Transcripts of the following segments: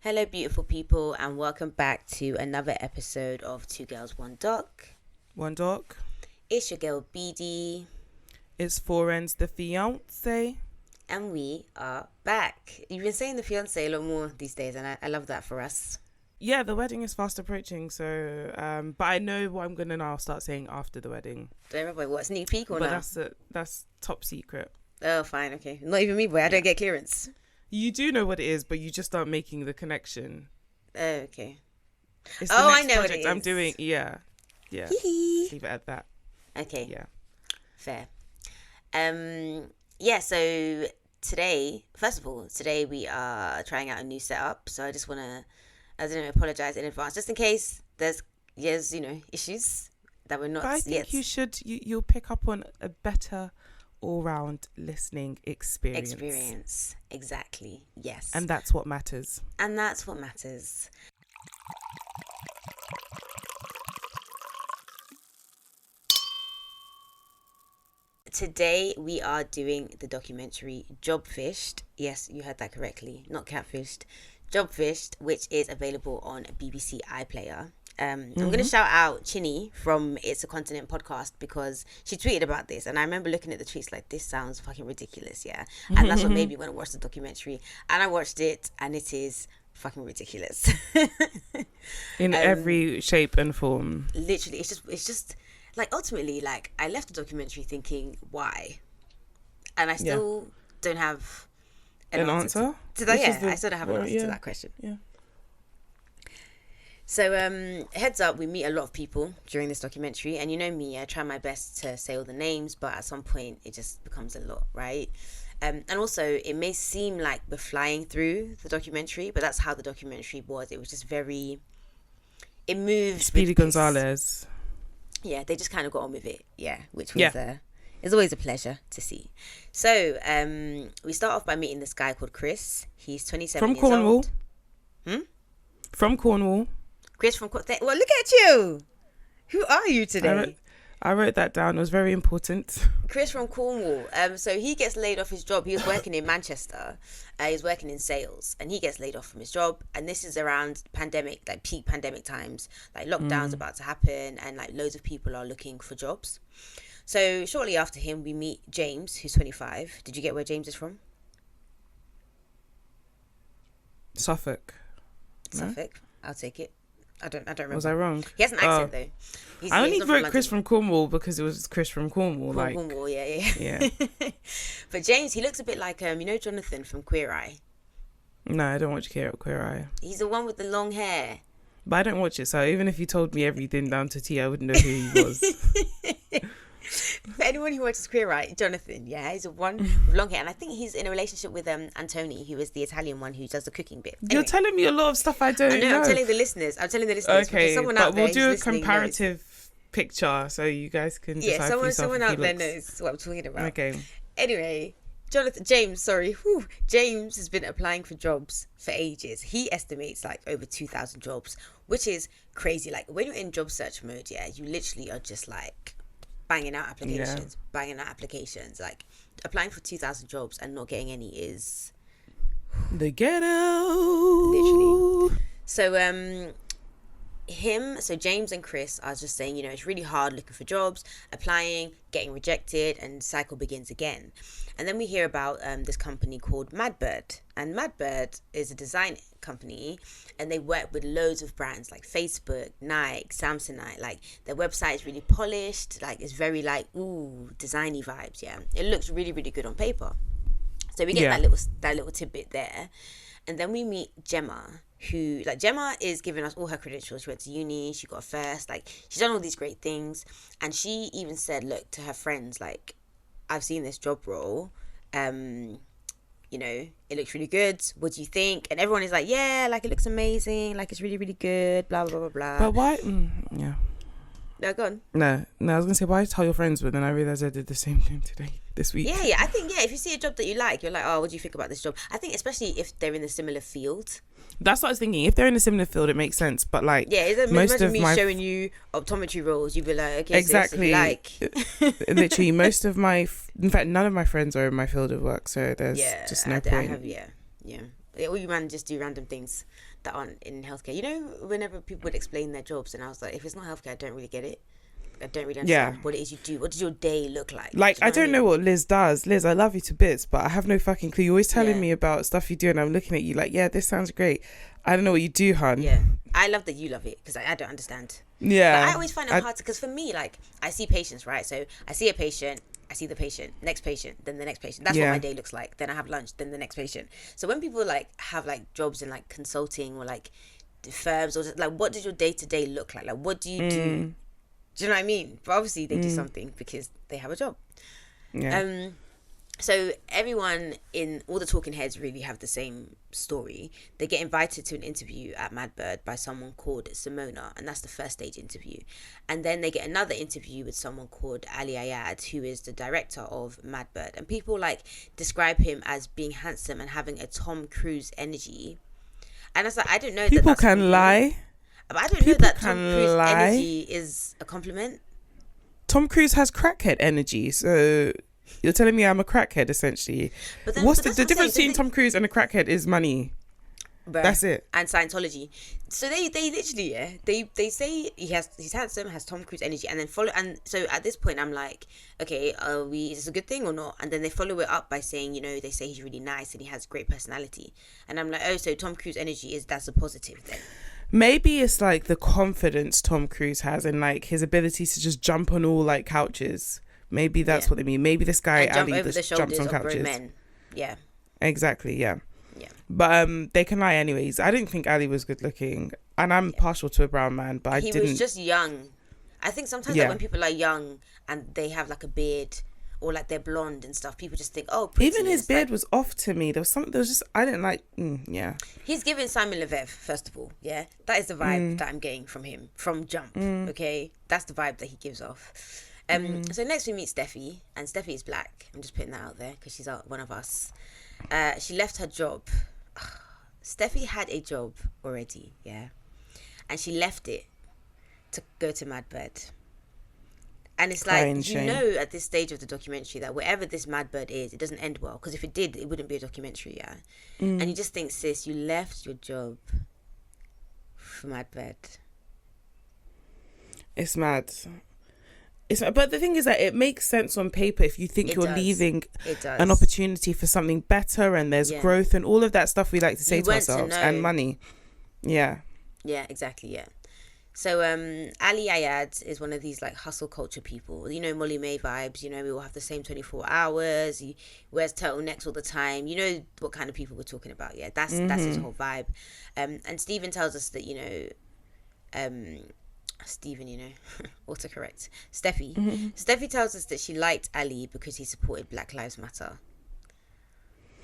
Hello, beautiful people, and welcome back to another episode of Two Girls, One Doc. One Doc. It's your girl, BD. It's Foren's the fiance. And we are back. You've been saying the fiance a lot more these days, and I love that for us. Yeah, the wedding is fast approaching, so but I know what I'm gonna now start saying after the wedding. Don't remember what, sneak peek or but no? that's top secret. Oh, fine, okay. Not even me, boy. I don't get clearance. You do know what it is, but you just aren't making the connection. Oh, okay. It's Oh, the I next know what project it is. I'm doing. Yeah. Hee-hee. Leave it at that. Okay. Yeah. Fair. Yeah, so today we are trying out a new setup. So I just want to, apologize in advance, just in case there's issues that we're not But I yet. think you'll pick up on a better all-round listening experience. Exactly. Yes. And that's what matters. Today we are doing the documentary Jobfished. Yes, you heard that correctly. Not catfished. Jobfished, which is available on BBC iPlayer. I'm going to shout out Chinny from It's a Continent podcast because she tweeted about this, and I remember looking at the tweets like, this sounds fucking ridiculous, yeah. And that's what made me want to watch the documentary. And I watched it, and it is fucking ridiculous. In every shape and form. Literally, it's just like, ultimately, like, I left the documentary thinking, why? And I still don't have an answer to that. I still don't have an answer to that question. Yeah. So, heads up, we meet a lot of people during this documentary. And you know me, I try my best to say all the names, but at some point it just becomes a lot, right? And also, it may seem like we're flying through the documentary, but that's how the documentary was. It was just it moved. Speedy Gonzalez. Yeah, they just kind of got on with it. Yeah, which was is always a pleasure to see. So, we start off by meeting this guy called Chris. He's 27 From years Cornwall. old. From Cornwall. Chris from Cornwall. Well, look at you. Who are you today? I wrote that down. It was very important. Chris from Cornwall. So he gets laid off his job. He was working in Manchester. He was working in sales, and he gets laid off from his job. And this is around pandemic, like peak pandemic times. Like lockdown's about to happen, and like loads of people are looking for jobs. So shortly after him, we meet James, who's 25. Did you get where James is from? Suffolk. Suffolk. I'll take it. I don't remember. Was I wrong? He has an accent though. I only wrote Chris from Cornwall because it was Chris from Cornwall. Cornwall, yeah. But James, he looks a bit like Jonathan from Queer Eye. No, I don't watch Queer Eye. He's the one with the long hair. But I don't watch it, so even if you told me everything down to T, I wouldn't know who he was. For anyone who watches Queer Eye, Jonathan, he's the one with long hair, and I think he's in a relationship with Antoni, who is the Italian one who does the cooking bit. Anyway, You're telling me a lot of stuff I don't know. I'm telling the listeners. Okay, someone but out there we'll do a knows. comparative picture so you guys can decide for yourself. Someone out there knows what I'm talking about. Okay. Anyway, James has been applying for jobs for ages. He estimates like over 2,000 jobs, which is crazy. Like when you're in job search mode, you literally are just like banging out applications. Like applying for 2,000 jobs and not getting any is the ghetto. Literally. So James and Chris are just saying, it's really hard looking for jobs, applying, getting rejected, and the cycle begins again. And then we hear about this company called Madbird. And Madbird is a design company, and they work with loads of brands like Facebook, Nike, Samsonite. Like their website is really polished, like it's very like designy vibes. Yeah, it looks really, really good on paper. So we get that little tidbit there. And then we meet Gemma, who, like, Gemma is giving us all her credentials. She went to uni, she got a first, like, she's done all these great things. And she even said, look, to her friends, like, I've seen this job role, it looks really good. What do you think? And everyone is like, yeah, like, it looks amazing, like, it's really, really good, blah, blah, blah, blah. But why? Yeah. No, go on. No, I was going to say, why tell your friends? But then I realised I did the same thing this week. Yeah, I think, if you see a job that you like, you're like, oh, what do you think about this job? I think especially if they're in a similar field. That's what I was thinking. If they're in a similar field, it makes sense. But like, most of me showing you optometry roles, you'd be like, okay, exactly. Literally, most of in fact, none of my friends are in my field of work, so there's just no point. Yeah. All you man just do random things that aren't in healthcare. You know, whenever people would explain their jobs, and I was like, if it's not healthcare, I don't really get it. I don't really understand what it is you do. What does your day look like? Like, I don't know what Liz does. Liz, I love you to bits, but I have no fucking clue. You're always telling me about stuff you do, and I'm looking at you like, yeah, this sounds great. I don't know what you do, hun. Yeah. I love that you love it, because I don't understand. Yeah. But I always find it hard, because for me, like, I see patients, right? So I see a patient, I see the patient, next patient, then the next patient. That's what my day looks like. Then I have lunch, then the next patient. So when people, like, have, like, jobs in, like, consulting or, like, firms, or just, like, what does your day-to-day look like? Like, what do you do? Do you know what I mean? But obviously they do something because they have a job. Yeah. So everyone in all the talking heads really have the same story. They get invited to an interview at Madbird by someone called Simona, and that's the first stage interview. And then they get another interview with someone called Ali Ayad, who is the director of Madbird. And people like describe him as being handsome and having a Tom Cruise energy. And I was like, I don't know. People can lie. But I don't know that Tom Cruise energy is a compliment. Tom Cruise has crackhead energy, so you're telling me I'm a crackhead, essentially. But then, what's the difference between Tom Cruise and a crackhead is money. That's it. And Scientology. So they literally, they say he's handsome, has Tom Cruise energy, and then follow. And so at this point, I'm like, okay, is this a good thing or not? And then they follow it up by saying, you know, they say he's really nice and he has great personality. And I'm like, oh, so Tom Cruise energy that's a positive then. Maybe it's like the confidence Tom Cruise has and like his ability to just jump on all like couches. Maybe that's what they mean. Maybe this guy Ali just jumps on couches. Men. Yeah. Exactly. Yeah. Yeah. But they can lie anyways. I didn't think Ali was good looking, and I'm partial to a brown man, but he was just young. I think sometimes like, when people are young and they have like a beard, or like they're blonde and stuff, people just think, oh, pretty. Even his beard was off to me. There was just, I didn't like, He's giving Simon Levev, first of all, yeah? That is the vibe that I'm getting from him, from jump, okay? That's the vibe that he gives off. So next we meet Steffi, and Steffi is black. I'm just putting that out there, because she's one of us. She left her job. Steffi had a job already, yeah? And she left it to go to Madbird. And it's like, you know, at this stage of the documentary that wherever this Madbird is, it doesn't end well. Because if it did, it wouldn't be a documentary, yeah? And you just think, sis, you left your job for Madbird. It's mad. But the thing is that it makes sense on paper if you think you're leaving an opportunity for something better and there's growth and all of that stuff we like to say to ourselves and money. Yeah. Yeah, exactly, yeah. So Ali Ayad is one of these like hustle culture people. You know, Molly May vibes. You know, we all have the same 24 hours. He wears turtlenecks all the time. You know what kind of people we're talking about. Yeah, that's his whole vibe. And Stephen tells us that, you know, Stephen, you know, autocorrect. Steffi. Steffi tells us that she liked Ali because he supported Black Lives Matter.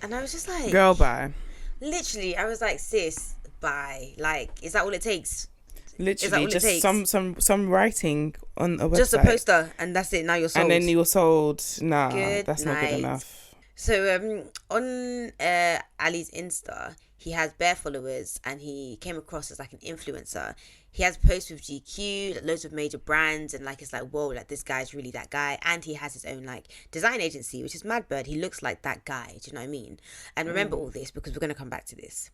And I was just like, girl, bye. Literally, I was like, sis, bye. Like, is that all it takes? Literally just some writing on a website. Just a poster and that's it. Now you're sold. And then you're sold. Nah, that's not good enough. So on Ali's Insta, he has bare followers and he came across as like an influencer. He has posts with GQ, loads of major brands, and like it's like, whoa, like this guy's really that guy. And he has his own like design agency, which is Madbird. He looks like that guy. Do you know what I mean? And remember all this because we're gonna come back to this.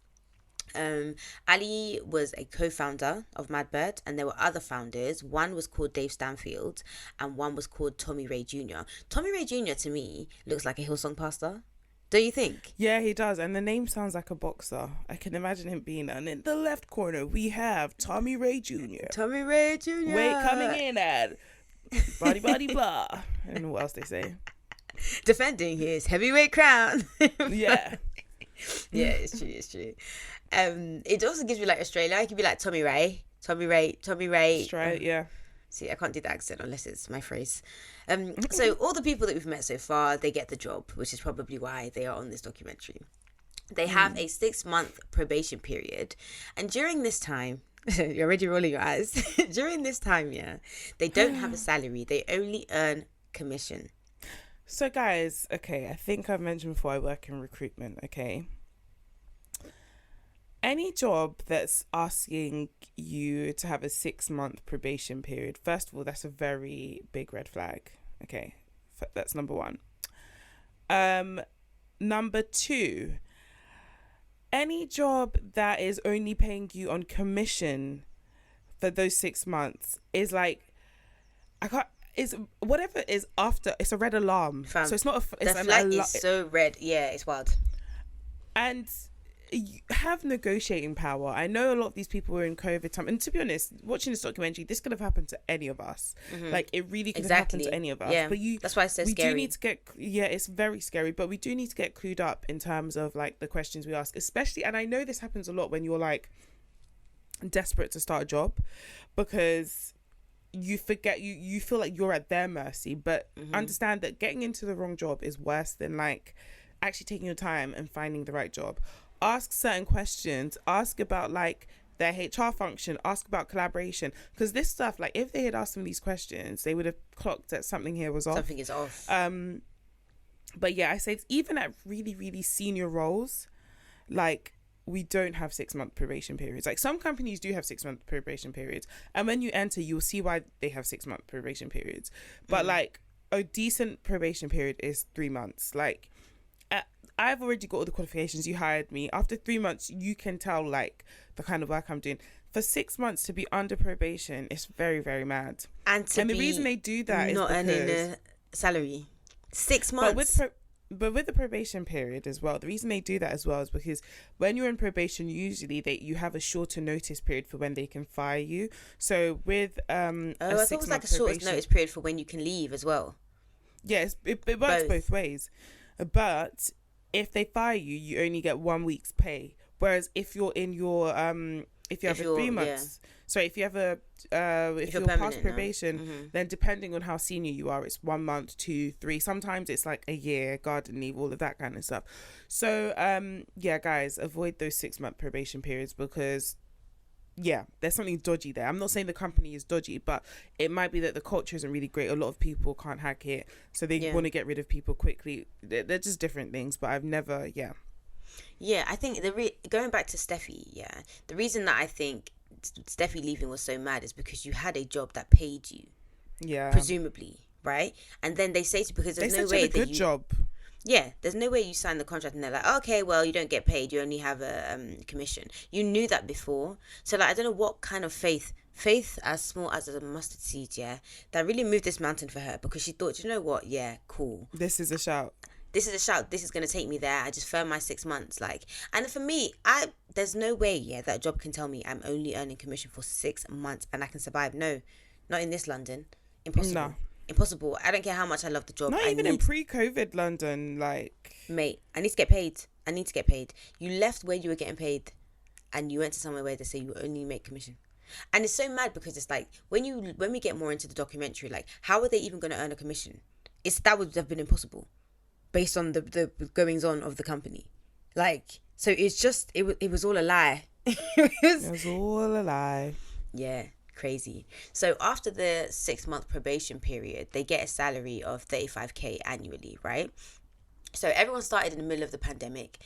Ali was a co-founder of Madbird, and there were other founders. One was called Dave Stanfield and one was called Tommy Ray Jr. Tommy Ray Jr. to me looks like a Hillsong pastor. Don't you think? Yeah, he does. And the name sounds like a boxer. I can imagine him being and in the left corner we have Tommy Ray Jr. Tommy Ray Jr. Wait, coming in at body blah. And what else they say? Defending his heavyweight crown. Yeah. Yeah, it's true. It also gives me like Australia. It could be like Tommy Ray. That's right, yeah. See, I can't do the accent unless it's my phrase. So all the people that we've met so far, they get the job, which is probably why they are on this documentary. They have a 6-month probation period. And during this time, you're already rolling your eyes. During this time, yeah, they don't have a salary. They only earn commission. So guys, okay, I think I've mentioned before I work in recruitment, okay? Any job that's asking you to have a 6-month probation period, first of all, that's a very big red flag. Okay, that's number one. Number two, any job that is only paying you on commission for those 6 months is like, I can't. Is whatever is after. It's a red alarm. Fam, so it's not. It's the flag is so red. Yeah, it's wild. And you have negotiating power. I know a lot of these people were in COVID time, and to be honest, watching this documentary, this could have happened to any of us. Like, it really could have happened to any of us. Yeah, but that's why it's so scary. We do need to get. Yeah, it's very scary. But we do need to get clued up in terms of like the questions we ask, especially. And I know this happens a lot when you're like desperate to start a job, because you forget you feel like you're at their mercy, but understand that getting into the wrong job is worse than like actually taking your time and finding the right job. Ask certain questions, ask about like their HR function, ask about collaboration, because this stuff, like if they had asked them these questions, they would have clocked that something here was off. Something is off. But yeah, I say it's even at really, really senior roles, like we don't have 6-month probation periods. Like some companies do have 6-month probation periods, and when you enter, you'll see why they have 6-month probation periods. But like a decent probation period is 3 months. Like I've already got all the qualifications. You hired me. After 3 months, you can tell like the kind of work I'm doing. For 6 months to be under probation is very, very mad. And the reason they do that is not earning a salary. 6 months. But with the probation period as well, the reason they do that as well is because when you're in probation, usually you have a shorter notice period for when they can fire you. So with I thought it was like a short notice period for when you can leave as well. Yes, it works both ways. But if they fire you, you only get 1 week's pay. Whereas if you're in your if you have 3 months, if you have if you're past probation, then depending on how senior you are, it's 1 month, 2, 3. Sometimes it's like a year, garden leave, all of that kind of stuff. So yeah, guys, avoid those 6-month probation periods, because there's something dodgy there. I'm not saying the company is dodgy, but it might be that the culture isn't really great. A lot of people can't hack it, so they want to get rid of people quickly. They're just different things, but I've never I think going back to Steffi, the reason that I think Steffi leaving was so mad is because you had a job that paid you, presumably, right? And then they say because there's no way that job. Yeah, there's no way you sign the contract and they're like, okay, well, you don't get paid, you only have a commission. You knew that before, so like I don't know what kind of faith as small as a mustard seed, that really moved this mountain for her, because she thought, you know what, cool, this is a shout. This is going to take me there. I just firm my 6 months. Like, and for me, there's no way, that a job can tell me I'm only earning commission for 6 months and I can survive. No, not in this London. Impossible. No. Impossible. I don't care how much I love the job. Not even in pre-COVID London, like. Mate, I need to get paid. You left where you were getting paid and you went to somewhere where they say you only make commission. And it's so mad because it's like, when we get more into the documentary, like, how are they even going to earn a commission? That would have been impossible, based on the goings on of the company. Like, so it's just, it was all a lie. It was all a lie. Yeah, crazy. So after the 6-month probation period, they get a salary of 35k annually, right? So everyone started in the middle of the pandemic,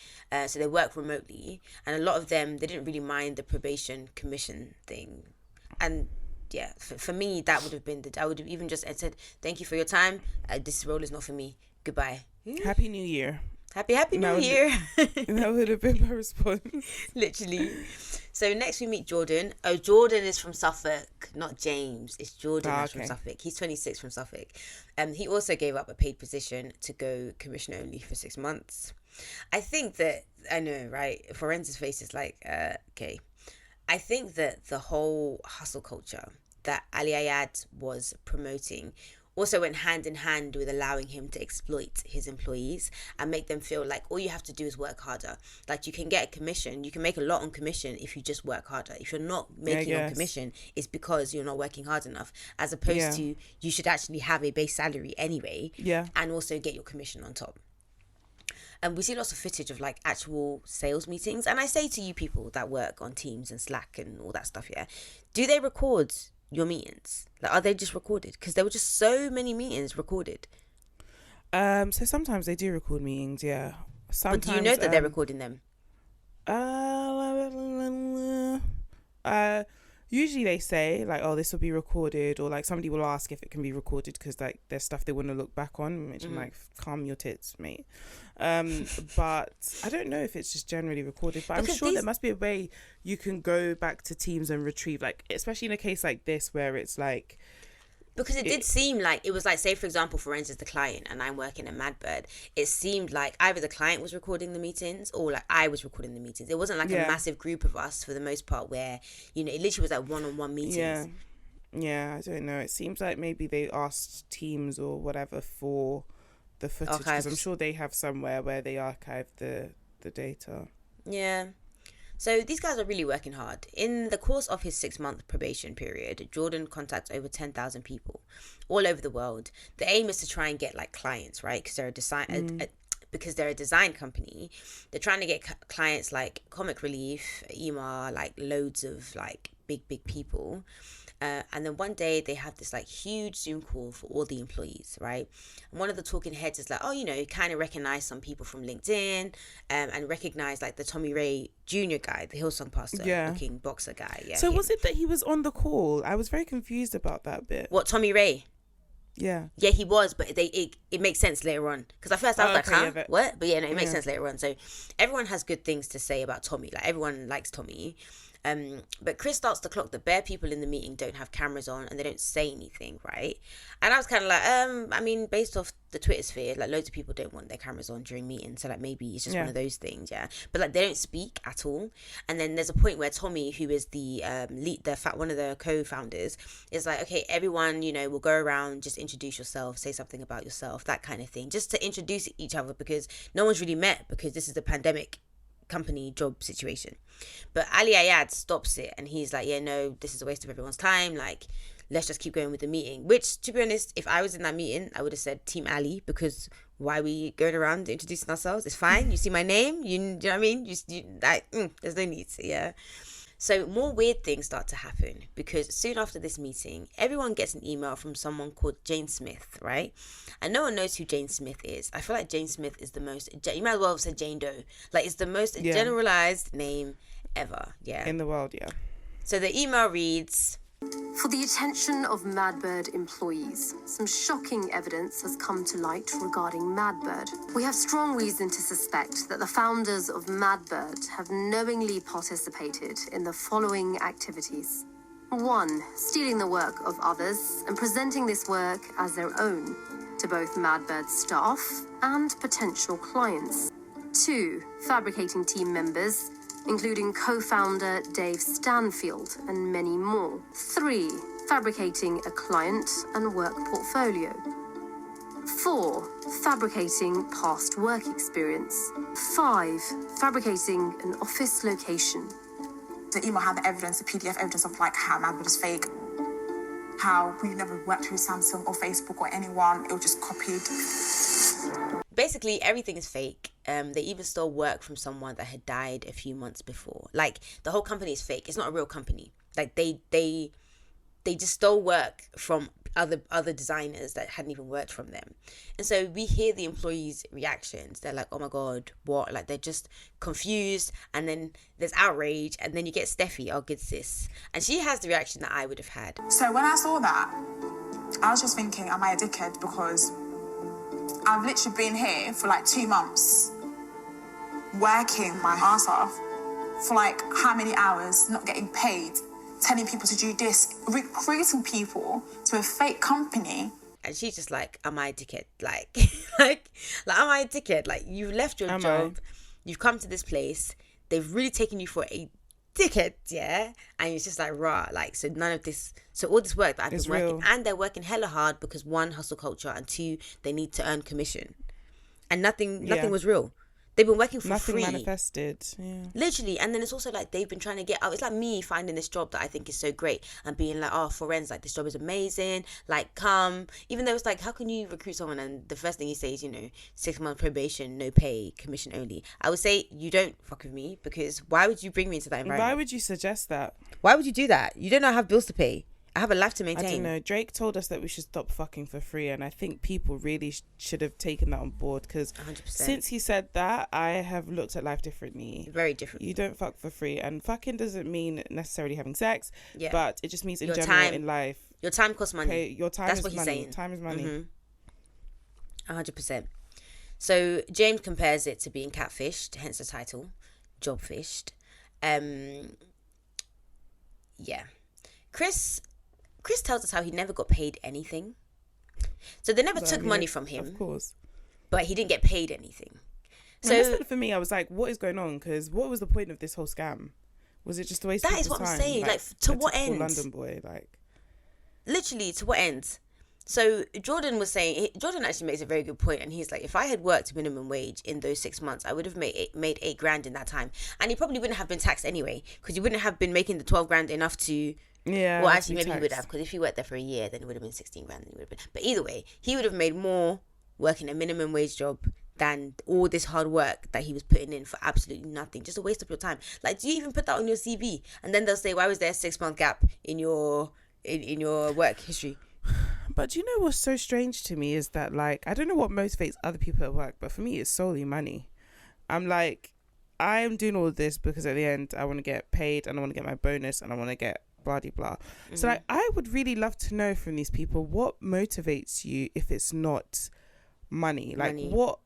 so they work remotely, and a lot of them, they didn't really mind the probation commission thing. And for me, that would have been I would have even just said, thank you for your time, this role is not for me, goodbye. Happy New Year. Happy New Year. That would have been my response. Literally. So next we meet Jordan. Oh, Jordan is from Suffolk, not James. It's Jordan from Suffolk. He's 26 from Suffolk. He also gave up a paid position to go commission only for 6 months. I think that, I know, right? Forensi's face is like, okay. I think that the whole hustle culture that Ali Ayad was promoting also went hand in hand with allowing him to exploit his employees and make them feel like all you have to do is work harder. Like, you can get a commission, you can make a lot on commission if you just work harder. If you're not making on commission, it's because you're not working hard enough, as opposed to you should actually have a base salary anyway, and also get your commission on top. And we see lots of footage of like actual sales meetings. And I say to you people that work on Teams and Slack and all that stuff, do they record your meetings? Like, are they just recorded? Because there were just so many meetings recorded. So sometimes they do record meetings, Sometimes, but do you know that they're recording them? usually they say like, oh, this will be recorded, or like somebody will ask if it can be recorded because like there's stuff they want to look back on, which I'm like, calm your tits, mate. But I don't know if it's just generally recorded, but because I'm sure there must be a way you can go back to Teams and retrieve, like, especially in a case like this where it's like, because it did seem like it was like, say for example, for instance, the client, and I'm working at Madbird, it seemed like either the client was recording the meetings or like I was recording the meetings. It wasn't like a massive group of us for the most part where, you know, it literally was like one-on-one meetings. Yeah, I don't know. It seems like maybe they asked Teams or whatever for the footage, because I'm sure they have somewhere where they archive the data. Yeah. So these guys are really working hard. In the course of his 6-month probation period, Jordan contacts over 10,000 people all over the world. The aim is to try and get like clients, right? Because they're a design company. They're trying to get clients like Comic Relief, EMA, like loads of like big people. And then one day they have this like huge Zoom call for all the employees, right? And one of the talking heads is like, oh, you know, kind of recognize some people from LinkedIn, and recognize like the Tommy Ray Jr. guy, the Hillsong pastor looking boxer guy. Yeah. So was it that he was on the call? I was very confused about that bit. What, Tommy Ray? Yeah. Yeah, he was, but it makes sense later on. Because at first I was what? But yeah, no, it makes sense later on. So everyone has good things to say about Tommy. Like everyone likes Tommy. But Chris starts to clock the bare people in the meeting don't have cameras on and they don't say anything, right? And I was kind of like, I mean, based off the Twitter sphere, like loads of people don't want their cameras on during meetings, so like maybe it's just one of those things, yeah. But like they don't speak at all. And then there's a point where Tommy, who is the one of the co-founders, is like, okay, everyone, you know, will go around, just introduce yourself, say something about yourself, that kind of thing, just to introduce each other, because no one's really met, because this is the pandemic company job situation. But Ali Ayad stops it and he's like, yeah, no, this is a waste of everyone's time, like let's just keep going with the meeting. Which, to be honest, if I was in that meeting, I would have said Team Ali, because why are we going around introducing ourselves? It's fine, you see my name, you know what I mean, there's no need to. Yeah. So more weird things start to happen, because soon after this meeting, everyone gets an email from someone called Jane Smith, right? And no one knows who Jane Smith is. I feel like Jane Smith is the most, you might as well have said Jane Doe. Like, it's the most generalized name ever, yeah. In the world, yeah. So the email reads, for the attention of Madbird employees, some shocking evidence has come to light regarding Madbird. We have strong reason to suspect that the founders of Madbird have knowingly participated in the following activities. 1. Stealing the work of others and presenting this work as their own to both Madbird staff and potential clients. 2. Fabricating team members, including co-founder Dave Stanfield and many more. 3. Fabricating a client and work portfolio. 4. Fabricating past work experience. 5. Fabricating an office location. The email had the evidence, the PDF evidence of like how Madbird is fake, how we never worked with Samsung or Facebook or anyone, it was just copied. Basically, everything is fake. They even stole work from someone that had died a few months before. Like, the whole company is fake. It's not a real company. Like, they just stole work from other designers that hadn't even worked from them. And so we hear the employees' reactions. They're like, oh my God, what? Like, they're just confused. And then there's outrage. And then you get Steffi, our good sis. And she has the reaction that I would have had. So when I saw that, I was just thinking, am I a dickhead? Because I've literally been here for like 2 months, working my ass off for like how many hours, not getting paid, telling people to do this, recruiting people to a fake company. And she's just like, am I a dickhead? Like, am I a dickhead? Like, you left your job, you've come to this place, they've really taken you for a dickhead, yeah? And it's just like, rah, like, so none of this, so all this work that I've been working, real. And they're working hella hard because 1, hustle culture, and 2, they need to earn commission. And nothing was real. They've been working for free. Nothing manifested. Yeah. Literally. And then it's also like they've been trying to get out. It's like me finding this job that I think is so great and being like, oh, Forenz, like this job is amazing. Like, come. Even though it's like, how can you recruit someone and the first thing you say is, 6-month probation, no pay, commission only. I would say you don't fuck with me, because why would you bring me into that environment? Why would you suggest that? Why would you do that? You don't know I have bills to pay. I have a life to maintain. I don't know. Drake told us that we should stop fucking for free, and I think people really should have taken that on board, because since he said that, I have looked at life differently. Very different. You don't fuck for free, and fucking doesn't mean necessarily having sex, but it just means in general time, in life. Your time costs money. Okay, your time That's is what he's money. saying. Time is money. 100%. So James compares it to being catfished, hence the title, Jobfished. Yeah. Chris tells us how he never got paid anything. So they never took money from him. Of course. But he didn't get paid anything. So for me, I was like, what is going on? Because what was the point of this whole scam? Was it just a waste of time? That is what I'm saying. Like to what end? London boy, like. Literally, to what end? So Jordan actually makes a very good point, and he's like, if I had worked minimum wage in those 6 months, I would have made $8,000 in that time, and he probably wouldn't have been taxed anyway, because you wouldn't have been making the $12,000 enough to. Yeah. Well, actually, maybe he would have, because if he worked there for a year, then it would have been $16,000. But either way, he would have made more working a minimum wage job than all this hard work that he was putting in for absolutely nothing, just a waste of your time. Like, do you even put that on your CV? And then they'll say, why was there a 6-month gap in your work history? But do you know what's so strange to me is that, like, I don't know what motivates other people at work, but for me, it's solely money. I'm like, I'm doing all of this because at the end, I want to get paid and I want to get my bonus and I want to get blah, blah, blah. Mm-hmm. So, like, I would really love to know from these people, what motivates you if it's not money? Like, what,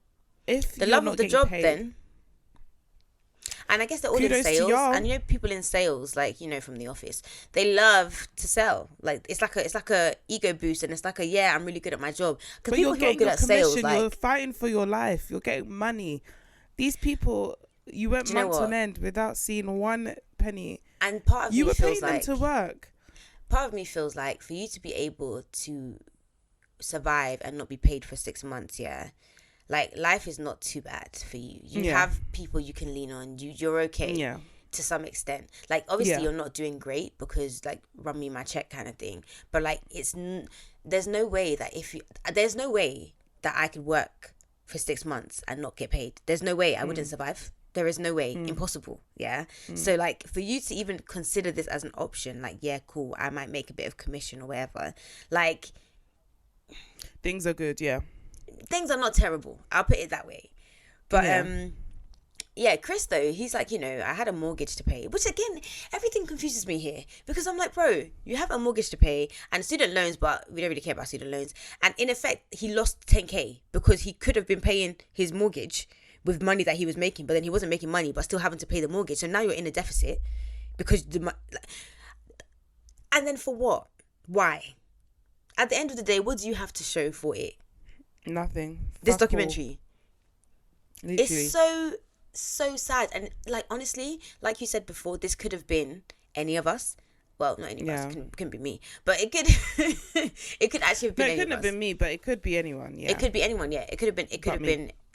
if the love of the job paid, then? And I guess they're all in sales, and you know, people in sales, like, you know, from the office, they love to sell. Like, it's like a ego boost, and it's like I'm really good at my job. Because people who are good at sales, like, you're fighting for your life, you're getting money. These people, you went months on end without seeing one penny, and part of you me were feels paying like them to work. Part of me feels like for you to be able to survive and not be paid for 6 months, like, life is not too bad for you. You have people you can lean on. You're okay to some extent. Like, obviously, you're not doing great because, like, run me my check kind of thing. But, like, there's no way that I could work for 6 months and not get paid. There's no way I wouldn't survive. There is no way. Impossible. Yeah. So, like, for you to even consider this as an option, like, yeah, cool, I might make a bit of commission or whatever. Like, things are good. Yeah. Things are not terrible. I'll put it that way. But Chris, though, he's like, you know, I had a mortgage to pay, which again, everything confuses me here, because I'm like, bro, you have a mortgage to pay and student loans, but we don't really care about student loans. And in effect, he lost 10K because he could have been paying his mortgage with money that he was making, but then he wasn't making money, but still having to pay the mortgage. So now you're in a deficit because and then for what? Why? At the end of the day, what do you have to show for it? Nothing. This documentary. Literally. It's so sad. And, like, honestly, like you said before, this could have been any of us. Well, not any of us. It couldn't be me. But it could it could actually have been any of us. It couldn't have been me, but it could be anyone. Yeah. It could be anyone, yeah. It could have been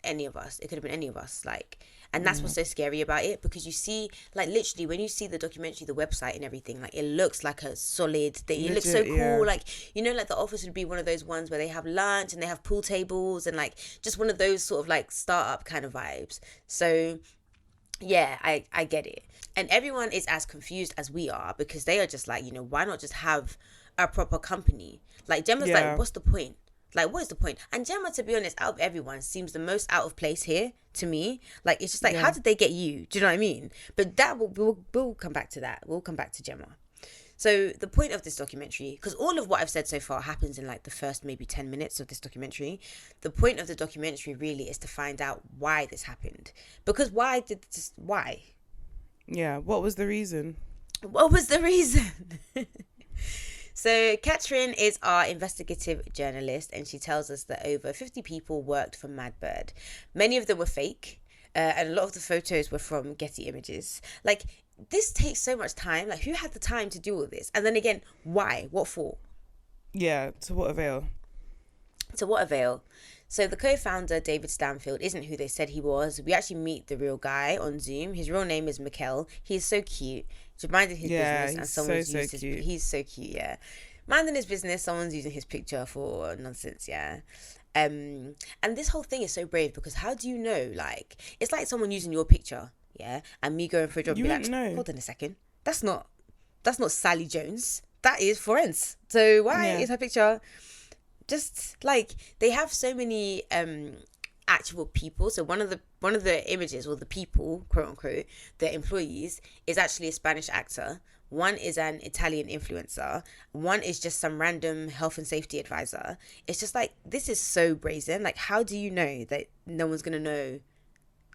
any of us. It could have been any of us. Like, and that's what's so scary about it, because you see, like, literally when you see the documentary, the website and everything, like, it looks like a solid thing. It looks so cool. Yeah. Like, you know, like the office would be one of those ones where they have lunch and they have pool tables and, like, just one of those sort of, like, startup kind of vibes. So yeah, I get it. And everyone is as confused as we are, because they are just like, you know, why not just have a proper company? Like, Gemma's like, what's the point? Like, what is the point? And Gemma, to be honest, out of everyone, seems the most out of place here to me. Like, it's just like, how did they get you? Do you know what I mean? But that we'll come back to that. We'll come back to Gemma. So the point of this documentary, because all of what I've said so far happens in, like, the first maybe 10 minutes of this documentary. The point of the documentary really is to find out why this happened. Because why? Yeah, what was the reason? So Katrin is our investigative journalist, and she tells us that over 50 people worked for Madbird. Many of them were fake, and a lot of the photos were from Getty Images. Like, this takes so much time. Like, who had the time to do all this? And then again, why? What for? Yeah, to what avail? So the co-founder, David Stanfield, isn't who they said he was. We actually meet the real guy on Zoom. His real name is Mikkel. He's so cute. He's minding his business, and someone's used his... He's so cute, yeah. Minding his business, someone's using his picture for nonsense, yeah. And this whole thing is so brave, because how do you know? Like, it's like someone using your picture, yeah, and me going for a job. You wouldn't know. Hold on a second. That's not Sally Jones. that is forensic. So why is her picture just like, they have so many actual people. So one of the images, or the people, quote unquote, the employees, is actually a Spanish actor. One is an Italian influencer. One is just some random health and safety advisor. It's just like, this is so brazen. Like, how do you know that no one's going to know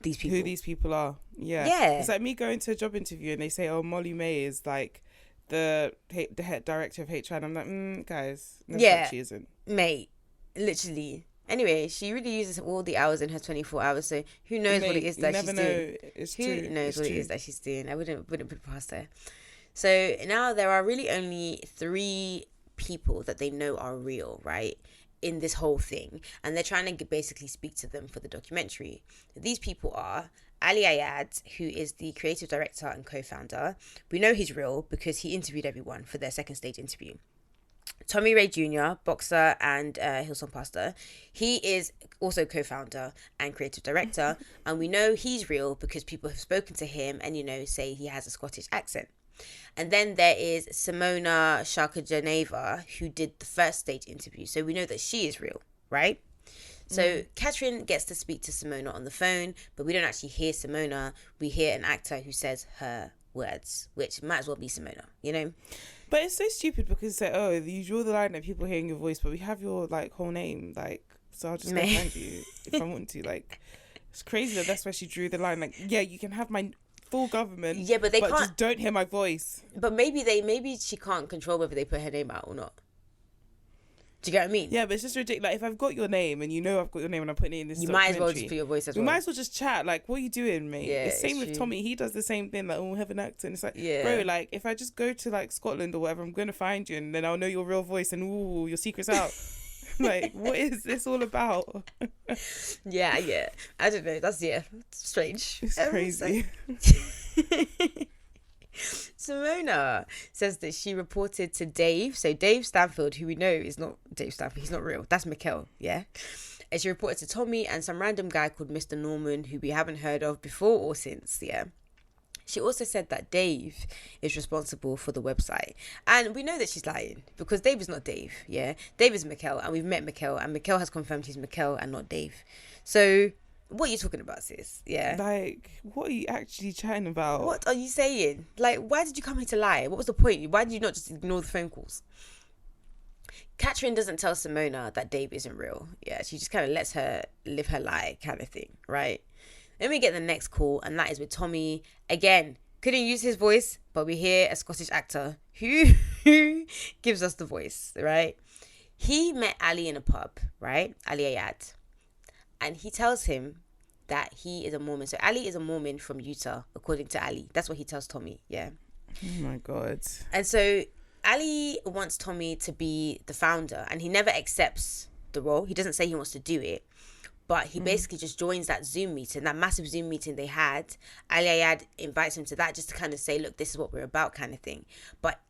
these people? Who these people are. Yeah. It's like me going to a job interview and they say, oh, Molly May is like the head director of HR. And I'm like, guys, no, she isn't. Mate, literally. Anyway, she really uses all the hours in her 24 hours. So who knows what it is that she's doing? Who knows what it is that she's doing? I wouldn't put it past her. So now there are really only 3 people that they know are real, right, in this whole thing. And they're trying to basically speak to them for the documentary. These people are Ali Ayad, who is the creative director and co-founder. We know he's real because he interviewed everyone for their second stage interview. Tommy Ray Jr., boxer and Hillsong pastor. He is also co-founder and creative director. And we know he's real because people have spoken to him and, say he has a Scottish accent. And then there is Simona Sharkajaneva, who did the first stage interview. So we know that she is real, right? So Catherine gets to speak to Simona on the phone, but we don't actually hear Simona. We hear an actor who says her words, which might as well be Simona, But it's so stupid because it's like, you draw the line at people hearing your voice, but we have your whole name, so I'll just go find you if I want to. It's crazy that's where she drew the line. You can have my full government, but they can't, just don't hear my voice. But maybe she can't control whether they put her name out or not. Do you get what I mean? Yeah, but it's just ridiculous. If I've got your name and I've got your name and I'm putting it in this, you might as well just put your voice as well. You might as well just chat. What are you doing, mate? Yeah, it's same with Tommy. He does the same thing. Have an accent. It's bro, if I just go to Scotland or whatever, I'm gonna find you and then I'll know your real voice and your secret's out. What is this all about? Yeah. I don't know. That's strange. It's crazy. Simona says that she reported to Dave. So Dave Stanfield, who we know is not Dave Stanfield, he's not real. That's Mikkel, yeah? And she reported to Tommy and some random guy called Mr. Norman, who we haven't heard of before or since, yeah? She also said that Dave is responsible for the website. And we know that she's lying because Dave is not Dave, yeah? Dave is Mikkel, and we've met Mikkel, and Mikkel has confirmed he's Mikkel and not Dave. So what are you talking about, sis? Yeah. What are you actually chatting about? What are you saying? Why did you come here to lie? What was the point? Why did you not just ignore the phone calls? Catherine doesn't tell Simona that Dave isn't real. Yeah, she just kind of lets her live her lie kind of thing, right? Then we get the next call, and that is with Tommy. Again, couldn't use his voice, but we hear a Scottish actor who gives us the voice, right? He met Ali in a pub, right? Ali Ayad. And he tells him that he is a Mormon. So Ali is a Mormon from Utah, according to Ali. That's what he tells Tommy, yeah. Oh my God. And so Ali wants Tommy to be the founder, and he never accepts the role. He doesn't say he wants to do it, but he basically just joins that Zoom meeting, that massive Zoom meeting they had. Ali Ayad invites him to that just to kind of say, look, this is what we're about kind of thing. But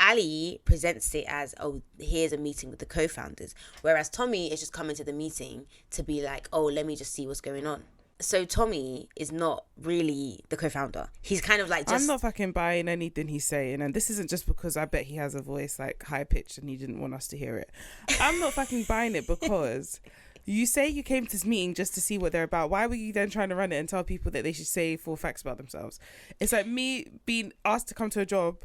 Ali presents it as, here's a meeting with the co-founders. Whereas Tommy is just coming to the meeting to be like, let me just see what's going on. So Tommy is not really the co-founder. He's kind of I'm not fucking buying anything he's saying. And this isn't just because I bet he has a voice high pitched and he didn't want us to hear it. I'm not fucking buying it because you say you came to this meeting just to see what they're about. Why were you then trying to run it and tell people that they should say full facts about themselves? It's like me being asked to come to a job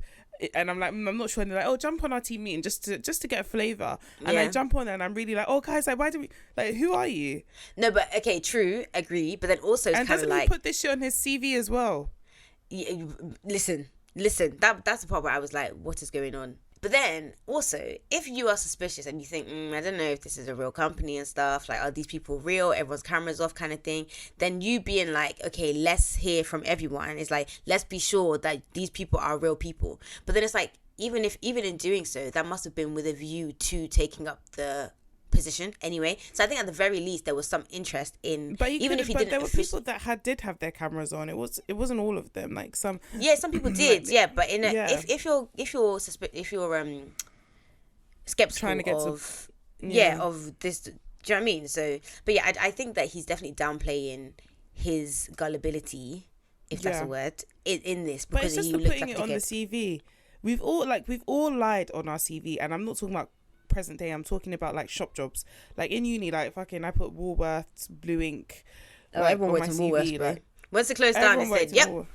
and I'm like, I'm not sure. And they're like, jump on our team meeting just to get a flavour. And I jump on there and I'm really like, guys, why do we, who are you? No, but okay, true, agree. But then also it's kind of doesn't he put this shit on his CV as well? Yeah, listen, that's the part where I was like, what is going on? But then also, if you are suspicious and you think, I don't know if this is a real company and stuff, are these people real? Everyone's cameras off kind of thing. Then you being like, okay, let's hear from everyone. It's let's be sure that these people are real people. But then it's even in doing so, that must have been with a view to taking up the position anyway. So I think at the very least there was some interest in. But there were people that did have their cameras on. It wasn't all of them. Some. Yeah, some people did. But if you're skeptical trying to get of this, do you know what I mean? So, but yeah, I think that he's definitely downplaying his gullibility, if that's a word, in this, because but it's just he the looks putting it on the CV. we've all lied on our CV, and I'm not talking about present day. I'm talking about like shop jobs, like in uni, like fucking I put Woolworths, Blue Ink. Like, everyone worked in Woolworths, bro. Once it closed down, it said, "Yep."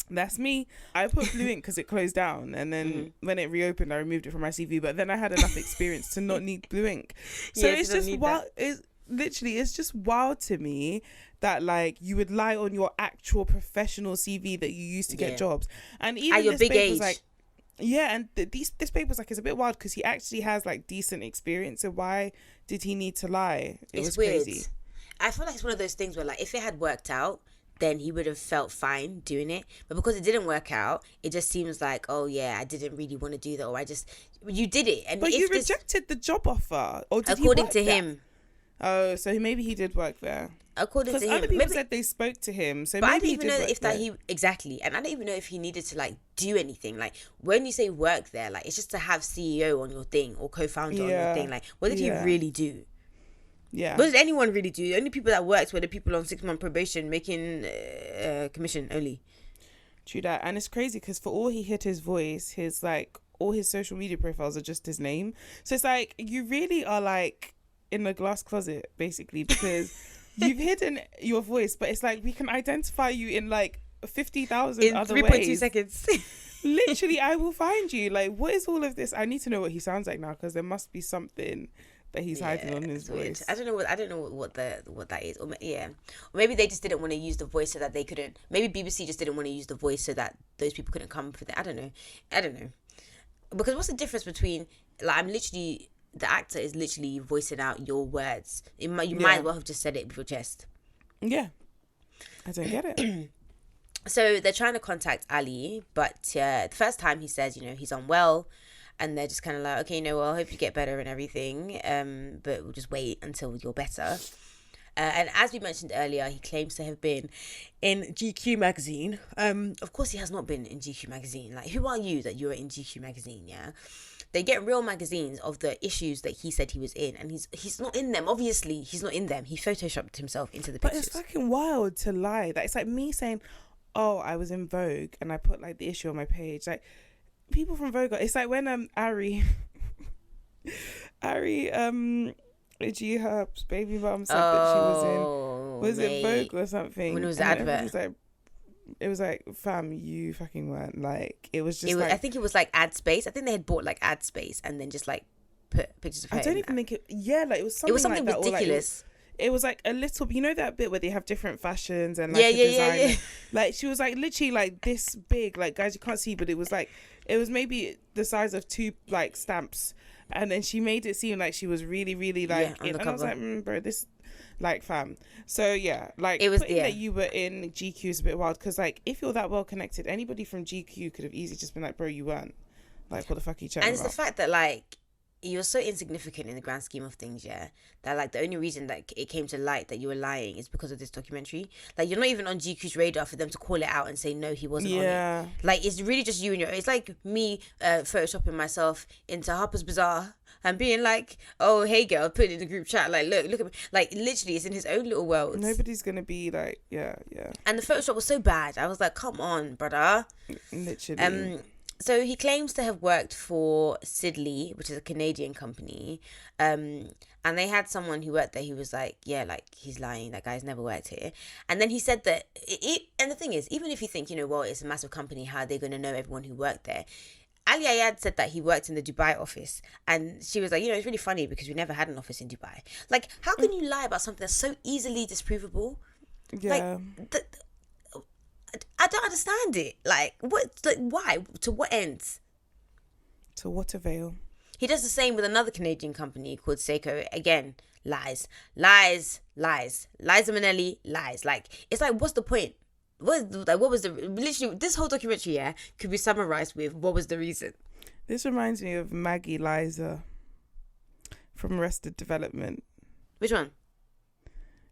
That's me. I put Blue Ink because it closed down, and then when it reopened, I removed it from my CV. But then I had enough experience to not need Blue Ink. So it's just wild. It's just wild to me that like you would lie on your actual professional CV that you used to get jobs, and even at your this big paper's age. like, yeah, and this paper's like, it's a bit wild because he actually has like decent experience. So why did he need to lie? It was weird. Crazy. I feel like it's one of those things where like if it had worked out, then he would have felt fine doing it. But because it didn't work out, it just seems like, oh yeah, I didn't really want to do that, or you did it. And but you rejected the job offer, or did according to him. Oh, so maybe he did work there. According to him, other people said they spoke to him. So but maybe I don't even know if that he exactly, and I don't even know if he needed to like do anything. Like when you say work there, like it's just to have CEO on your thing or co-founder on your thing. Like what did he really do? Yeah. What did anyone really do? The only people that worked were the people on 6-month probation making commission only. True that. And it's crazy because for all he hid his voice, his like all his social media profiles are just his name. So it's like you really are like in a glass closet basically, because you've hidden your voice, but it's like we can identify you in like 50,000 other ways. In 3.2 seconds. Literally, I will find you. Like, what is all of this? I need to know what he sounds like now, because there must be something that he's hiding on his voice. I don't know what that is. Or maybe they just didn't want to use the voice so that they couldn't. Maybe BBC just didn't want to use the voice so that those people couldn't come for that. I don't know. Because what's the difference between like the actor is literally voicing out your words. You might as well have just said it with your chest. Yeah, I don't get it. So they're trying to contact Ali, but the first time he says, he's unwell. And they're just kind of like, okay, I hope you get better and everything. But we'll just wait until you're better. And as we mentioned earlier, he claims to have been in GQ magazine. Of course, he has not been in GQ magazine. Like, who are you that you're in GQ magazine? Yeah, they get real magazines of the issues that he said he was in, and he's not in them. Obviously, he's not in them. He photoshopped himself into the pictures. But it's fucking wild to lie. That it's like me saying, "Oh, I was in Vogue," and I put like the issue on my page, like. People from Vogue, it's like when Ari G Herb's baby mum said that she was in it Vogue or something, when it was the advert. It was like fam, you fucking weren't. Like it was just I think it was like ad space. I think they had bought like ad space and then just like put pictures of her. I don't even think like it was something like ridiculous. It was like a little, that bit where they have different fashions and like a design. Yeah. Like she was like literally like this big, like guys you can't see, but it was like it was maybe the size of 2 like stamps, and then she made it seem like she was really really like and I was like bro, this like fam. So yeah, like it was that you were in GQ is a bit wild, because like if you're that well connected, anybody from GQ could have easily just been like, bro, you weren't. Like what the fuck are you chatting about? And it's the fact that like you're so insignificant in the grand scheme of things, that like the only reason that it came to light that you were lying is because of this documentary. Like you're not even on GQ's radar for them to call it out and say no, he wasn't on it. Like it's really just you and it's like me photoshopping myself into Harper's Bazaar and being like, oh hey girl, put it in the group chat, like look at me. Like literally it's in his own little world. Nobody's gonna be like yeah. And the Photoshop was so bad. I was like, come on brother. Literally. So he claims to have worked for Sidley, which is a Canadian company, and they had someone who worked there who was like, yeah, like he's lying, that guy's never worked here. And then he said that and the thing is, even if you think, well, it's a massive company, how are they going to know everyone who worked there? Ali Ayad said that he worked in the Dubai office, and she was like, it's really funny because we never had an office in Dubai. Like, how can you lie about something that's so easily disprovable? Yeah. Like, I don't understand it. Like, what? Like, why? To what ends? To what avail? He does the same with another Canadian company called Seiko. Again, lies. Liza Minnelli, lies. Like, it's like, what's the point? What was the literally this whole documentary? Could be summarized with what was the reason? This reminds me of Maggie Liza from Arrested Development. Which one?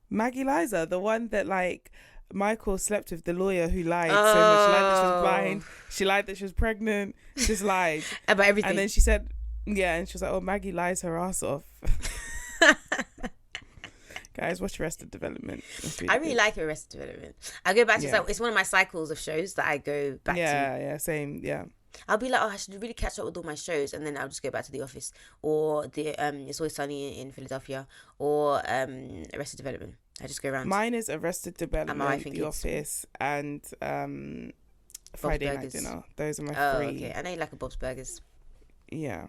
Maggie Liza, the one that like. Michael slept with the lawyer who lied so much. She lied that she was blind. She lied that she was pregnant. She just lied about everything. And then she said, and she was like, "Oh, Maggie lies her ass off." Guys, watch Arrested Development. I really like Arrested Development. I go back to it's one of my cycles of shows that I go back to. Yeah, same. Yeah. I'll be like, I should really catch up with all my shows, and then I'll just go back to The Office or the It's Always Sunny in Philadelphia or Arrested Development. I just go around. Mine is Arrested Development, The Office, and Friday Night Dinner. Those are my three. Okay. I know you like a Bob's Burgers. Yeah.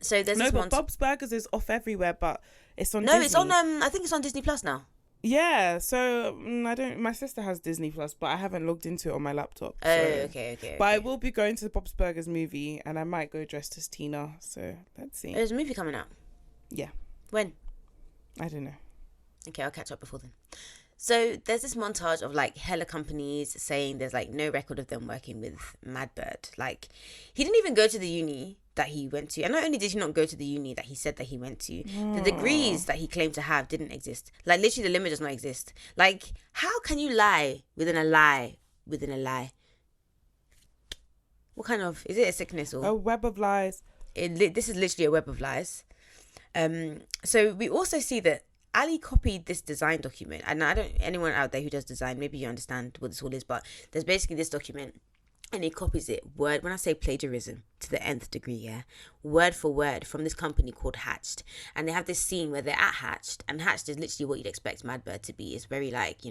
So there's but Bob's Burgers is off everywhere, but it's on. No, Disney. It's on. I think it's on Disney Plus now. Yeah, so I don't. My sister has Disney Plus, but I haven't logged into it on my laptop. So. Okay. But I will be going to the Bob's Burgers movie, and I might go dressed as Tina. So let's see. There's a movie coming out. Yeah. When? I don't know. Okay, I'll catch up before then. So there's this montage of like hella companies saying there's like no record of them working with Madbird. Like he didn't even go to the uni that he went to. And not only did he not go to the uni that he said that he went to, the degrees that he claimed to have didn't exist. Like literally the limit does not exist. Like how can you lie within a lie within a lie? What kind of, is it a sickness or? A web of lies. This is literally a web of lies. So we also see that Ali copied this design document, and anyone out there who does design, maybe you understand what this all is, but there's basically this document, and he copies it when I say plagiarism to the nth degree, yeah, word for word from this company called Hatched. And they have this scene where they're at Hatched, and Hatched is literally what you'd expect Madbird to be. It's very like,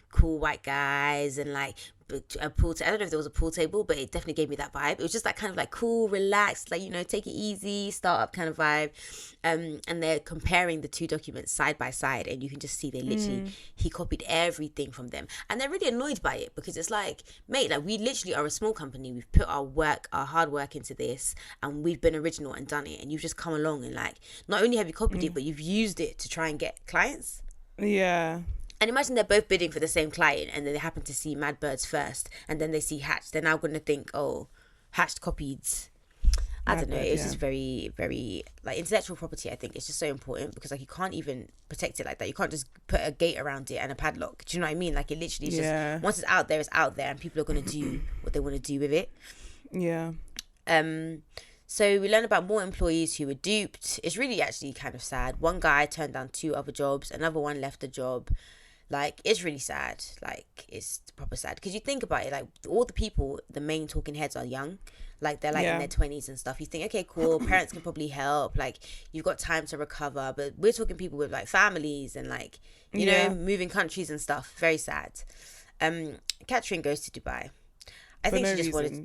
cool white guys and like a pool I don't know if there was a pool table, but it definitely gave me that vibe. It was just like kind of like cool, relaxed, like, take it easy, startup kind of vibe. And they're comparing the two documents side by side, and you can just see they literally he copied everything from them. And they're really annoyed by it because it's like, mate, like we literally are a small company. We've put our hard work into this, and we've been original and done it, and you've just come along and like not only have you copied it, but you've used it to try and get clients. Yeah. And imagine they're both bidding for the same client, and then they happen to see Madbirds first, and then they see Hatched. They're now going to think, oh, Hatched copied. I don't know. It's just very, very like intellectual property. I think it's just so important because like you can't even protect it like that. You can't just put a gate around it and a padlock. Do you know what I mean? Like it literally is just once it's out there, it's out there, and people are going to do what they want to do with it. Yeah. So we learn about more employees who were duped. It's really actually kind of sad. One guy turned down 2 other jobs. Another one left the job. Like, it's really sad. Like, it's proper sad. Because you think about it, like, all the people, the main talking heads are young. Like, they're, like, in their 20s and stuff. You think, okay, cool, parents can probably help. Like, you've got time to recover. But we're talking people with, like, families and, like, you know, moving countries and stuff. Very sad. Catherine goes to Dubai. I think she just wanted to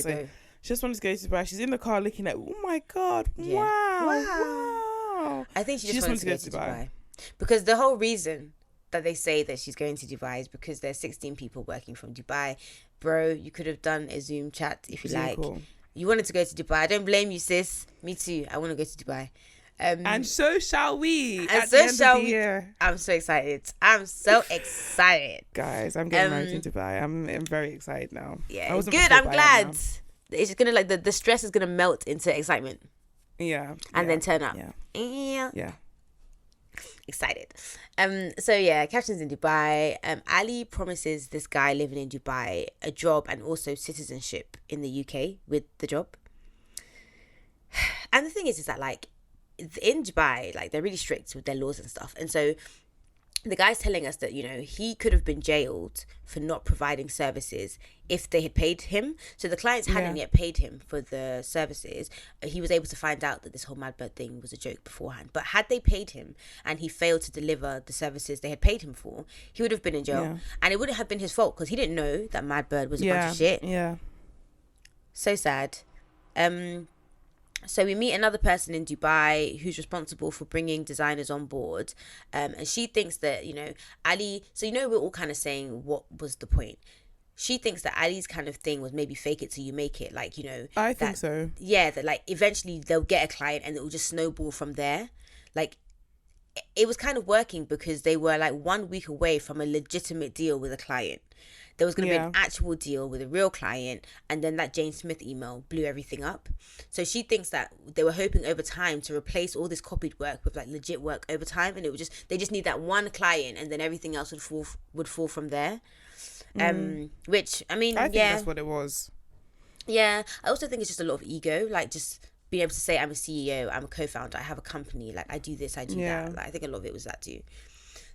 go. She just wanted to go to Dubai. She's in the car looking at, oh, my God, wow. I think she just wanted to go to Dubai. Because the whole reason that they say that she's going to Dubai is because there's 16 people working from Dubai. Bro, you could have done a Zoom chat if you like. Cool. You wanted to go to Dubai. I don't blame you, sis. Me too. I want to go to Dubai. And so shall we. And so shall we. I'm so excited. Guys, I'm getting married in Dubai. I'm very excited now. Yeah, good. I'm glad. It's just gonna like the stress is gonna melt into excitement. Yeah. And then turn up. Yeah. Excited. So yeah, Catherine's in Dubai. Ali promises this guy living in Dubai a job and also citizenship in the UK with the job. And the thing is that like in Dubai, like they're really strict with their laws and stuff. And so the guy's telling us that, he could have been jailed for not providing services if they had paid him. So the clients hadn't yet paid him for the services. He was able to find out that this whole Madbird thing was a joke beforehand. But had they paid him and he failed to deliver the services they had paid him for, he would have been in jail. Yeah. And it wouldn't have been his fault because he didn't know that Madbird was a bunch of shit. Yeah. So sad. So we meet another person in Dubai who's responsible for bringing designers on board. And she thinks that, Ali... So, we're all kind of saying what was the point. She thinks that Ali's kind of thing was maybe fake it till you make it. Like, I think so. Yeah, that like eventually they'll get a client and it will just snowball from there. Like, it was kind of working because they were like 1 week away from a legitimate deal with a client. There was going to be an actual deal with a real client, and then that Jane Smith email blew everything up. So she thinks that they were hoping over time to replace all this copied work with like legit work over time, and they just need that one client, and then everything else would fall from there. Which I mean, I think that's what it was. Yeah, I also think it's just a lot of ego, like just being able to say, I'm a CEO, I'm a co-founder, I have a company, like I do this, I do that. Like, I think a lot of it was that too.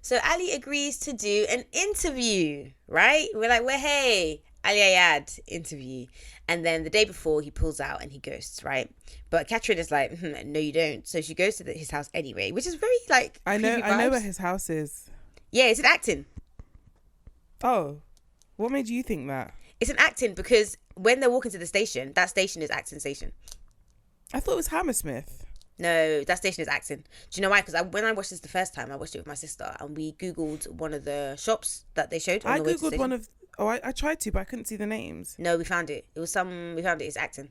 So Ali agrees to do an interview, right? We're like, well, hey, Ali Ayad interview. And then the day before, he pulls out and he ghosts, right? But Catherine is like, no, you don't. So she goes to his house anyway, which is very like, I know where his house is. Yeah, it's an Acton. Oh, what made you think that? It's an Acton because when they're walking to the station, that station is Acton Station. I thought it was Hammersmith. No, that station is Acton. Do you know why? Because when I watched this the first time, I watched it with my sister, and we Googled one of the shops that they showed. I Googled one of... Oh, I tried to, but I couldn't see the names. No, we found it. We found it. It's Acton.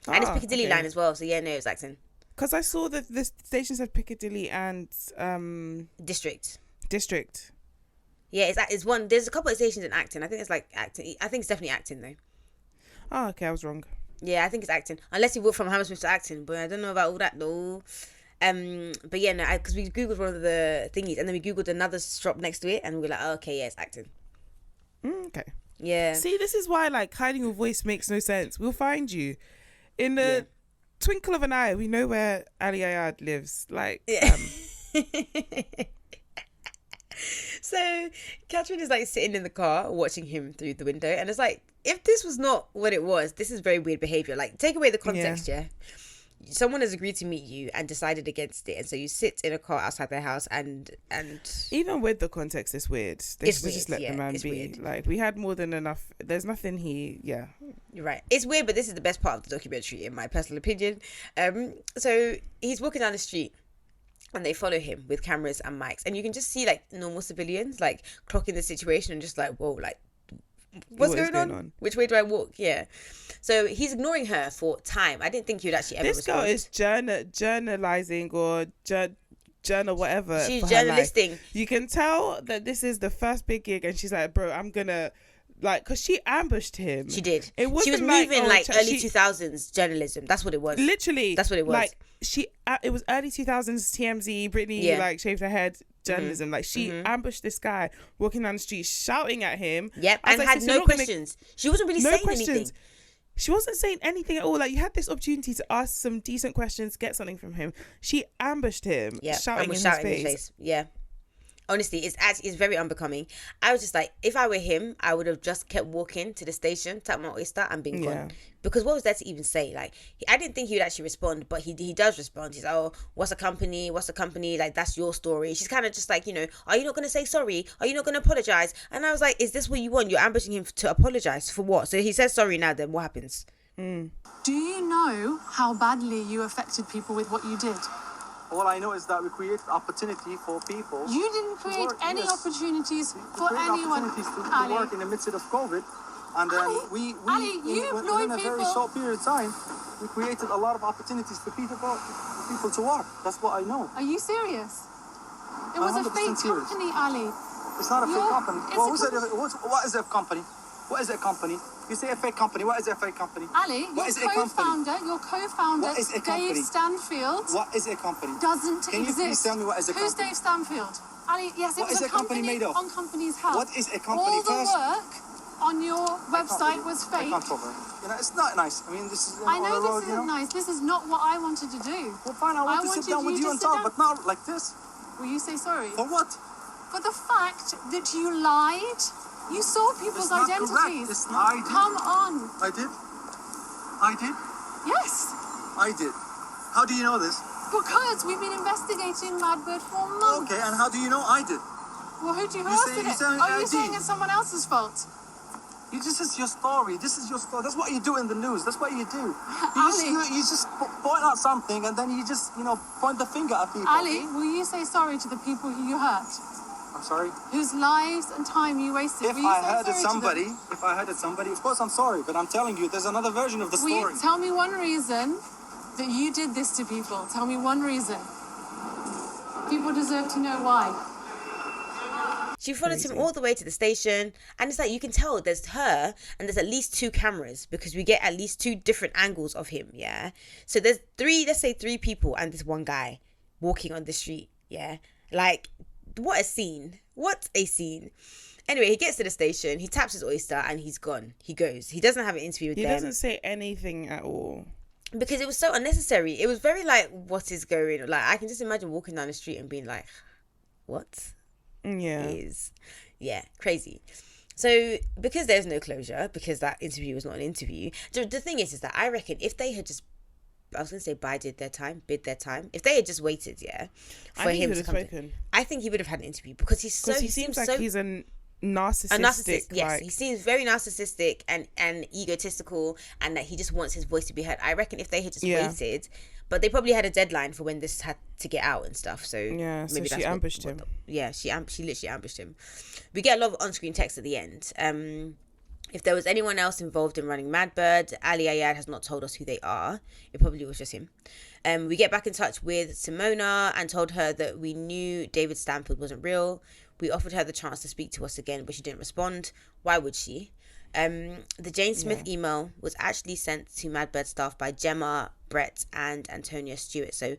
And it's Piccadilly line as well. So yeah, no, it's Acton. Because I saw that the station said Piccadilly and... District. Yeah, it's one. There's a couple of stations in Acton. I think it's like Acton. I think it's definitely Acton though. Oh, okay, I was wrong. Yeah, I think it's Acton. Unless you walk from Hammersmith to Acton, but I don't know about all that though. But yeah, no, because we Googled one of the thingies, and then we Googled another shop next to it, and we were like, oh, okay, yeah, it's Acton. Okay. Yeah. See, this is why like hiding your voice makes no sense. We'll find you in the twinkle of an eye. We know where Ali Ayad lives. Like, So Catherine is like sitting in the car watching him through the window, and it's like, if this was not what it was, this is very weird behavior. Like, take away the context, yeah. Someone has agreed to meet you and decided against it, and so you sit in a car outside their house, and even with the context, it's weird. They should just let the man be. Weird. Like, we had more than enough. There's nothing You're right. It's weird, but this is the best part of the documentary, in my personal opinion. So he's walking down the street, and they follow him with cameras and mics, and you can just see like normal civilians like clocking the situation and just like, whoa, like what's going on? Which way do I walk? Yeah. So he's ignoring her for time. I didn't think he would actually ever respond. This girl is journalizing or journal whatever. She's journalisting. You can tell that this is the first big gig, and she's like, bro, I'm gonna like, because she ambushed him. She did. It wasn't she was moving early 2000s journalism. That's what it was. Literally. That's what it was. Like, it was early 2000s TMZ, Britney like shaved her head journalism. Mm-hmm. Like, she ambushed this guy walking down the street shouting at him. Yep, and like, had no questions. She wasn't really saying anything. She wasn't saying anything at all. Like, you had this opportunity to ask some decent questions, get something from him. She ambushed him, shouting in his face. Yeah. Honestly, it's very unbecoming. I was just like, if I were him, I would have just kept walking to the station, tapped my oyster, and been gone. Because what was there to even say? Like, I didn't think he would actually respond, but he does respond. He's like, oh, what's a company? Like, that's your story. She's kind of just like, are you not going to say sorry? Are you not going to apologize? And I was like, is this what you want? You're ambushing him to apologize for what? So he says sorry now, then what happens? Do you know how badly you affected people with what you did? All I know is that we created opportunity for people. You didn't create any opportunities for anyone. Opportunities to work in the midst of COVID, and then within a very short period of time, we created a lot of opportunities for people to work. That's what I know. Are you serious? It was a fake company, Ali. It's not a fake company. Well, what is a company? What is a company? You say a fake company. What is a fake company? Ali, your co-founder, Dave Stanfield. What is a company? Doesn't Can you exist. please tell me what is a company? Who's Dave Stanfield? Ali, yes, it what was is a company made of? On company's house. What is a company? All the work on your website was fake. I can't talk about it. It's not nice. I mean, this is I know this isn't nice. This is not what I wanted to do. Well, fine. I want to sit down with you and talk, but not like this. Will you say sorry? For what? For the fact that you lied. You saw people's identities. It's not correct. Come on. I did? Yes. I did. How do you know this? Because we've been investigating Madbird for months. Okay, and how do you know I did? Well, who else did it? Are you saying it's someone else's fault? This is your story. This is your story. That's what you do in the news. That's what you do. You just point out something, and then you just, point the finger at people. Ali, will you say sorry to the people who you hurt? I'm sorry? Whose lives and time you wasted. If I hurted somebody, of course I'm sorry, but I'm telling you, there's another version of the story. Tell me one reason that you did this to people. Tell me one reason. People deserve to know why. She followed him all the way to the station, and it's like, you can tell there's her and there's at least 2 cameras, because we get at least 2 different angles of him. So there's 3 people and this one guy walking on the street. Like, what a scene. Anyway, he gets to the station, he taps his oyster, and he's gone. He goes. He doesn't have an interview with them. He doesn't say anything at all. because it was so unnecessary. It was very like, what is going on? Like, I can just imagine walking down the street and being like, what is, crazy. So because there's no closure, because that interview was not an interview, the thing is that I reckon if they had just, I was going to say bid their time. If they had just waited, for him to come in, I think he would have had an interview, because he seems like he's a narcissist. Yes, he seems very narcissistic and egotistical, and that he just wants his voice to be heard. I reckon if they had just waited, but they probably had a deadline for when this had to get out and stuff. So maybe she ambushed him. She literally ambushed him. We get a lot of on-screen text at the end. If there was anyone else involved in running Madbird, Ali Ayad has not told us who they are. It probably was just him. We get back in touch with Simona and told her that we knew David Stanford wasn't real. We offered her the chance to speak to us again, but she didn't respond. Why would she? The Jane Smith email was actually sent to Madbird staff by Gemma, Brett, and Antonia Stewart. So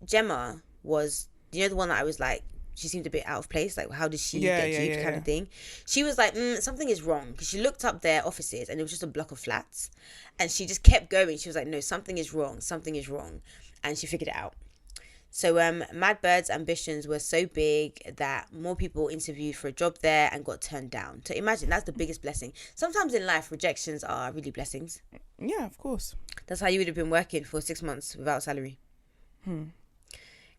Gemma was, the one that I was like, she seemed a bit out of place. Like, how did she get duped kind of thing? She was like, something is wrong. Because she looked up their offices and it was just a block of flats. And she just kept going. She was like, no, something is wrong. Something is wrong. And she figured it out. So Madbird's ambitions were so big that more people interviewed for a job there and got turned down. So imagine, that's the biggest blessing. Sometimes in life, rejections are really blessings. Yeah, of course. That's how you would have been working for 6 months without salary.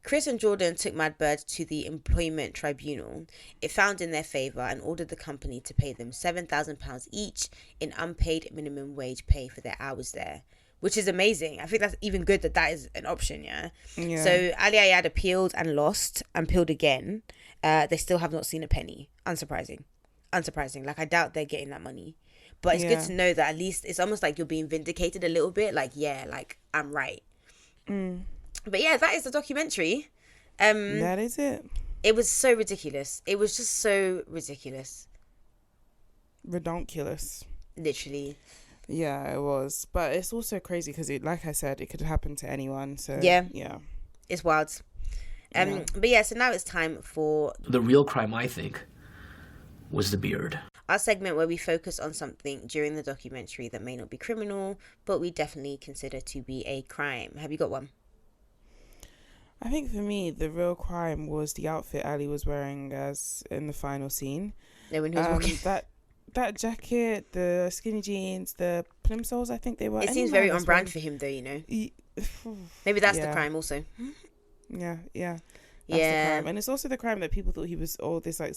Chris and Jordan took Madbird to the employment tribunal. It found in their favour and ordered the company to pay them £7,000 each in unpaid minimum wage pay for their hours there, which is amazing. I think that's even good that is an option, yeah? So Ali Ayad appealed and lost, and appealed again. They still have not seen a penny. Unsurprising. Like, I doubt they're getting that money. But it's good to know that at least it's almost like you're being vindicated a little bit. Like, like, I'm right. But yeah, that is the documentary. That is it. It was so ridiculous. It was just so ridiculous. Redonkulous. Literally. Yeah, it was. But it's also crazy because, like I said, it could happen to anyone. So yeah. It's wild. But yeah, so now it's time for... The real crime, I think, was the beard. Our segment where we focus on something during the documentary that may not be criminal, but we definitely consider to be a crime. Have you got one? I think for me, the real crime was the outfit Ali was wearing as in the final scene. Yeah, when he was walking. That jacket, the skinny jeans, the plimsolls, I think they were. It seems very on brand for him, though, Maybe that's the crime also. Yeah. That's the crime. And it's also the crime that people thought he was this like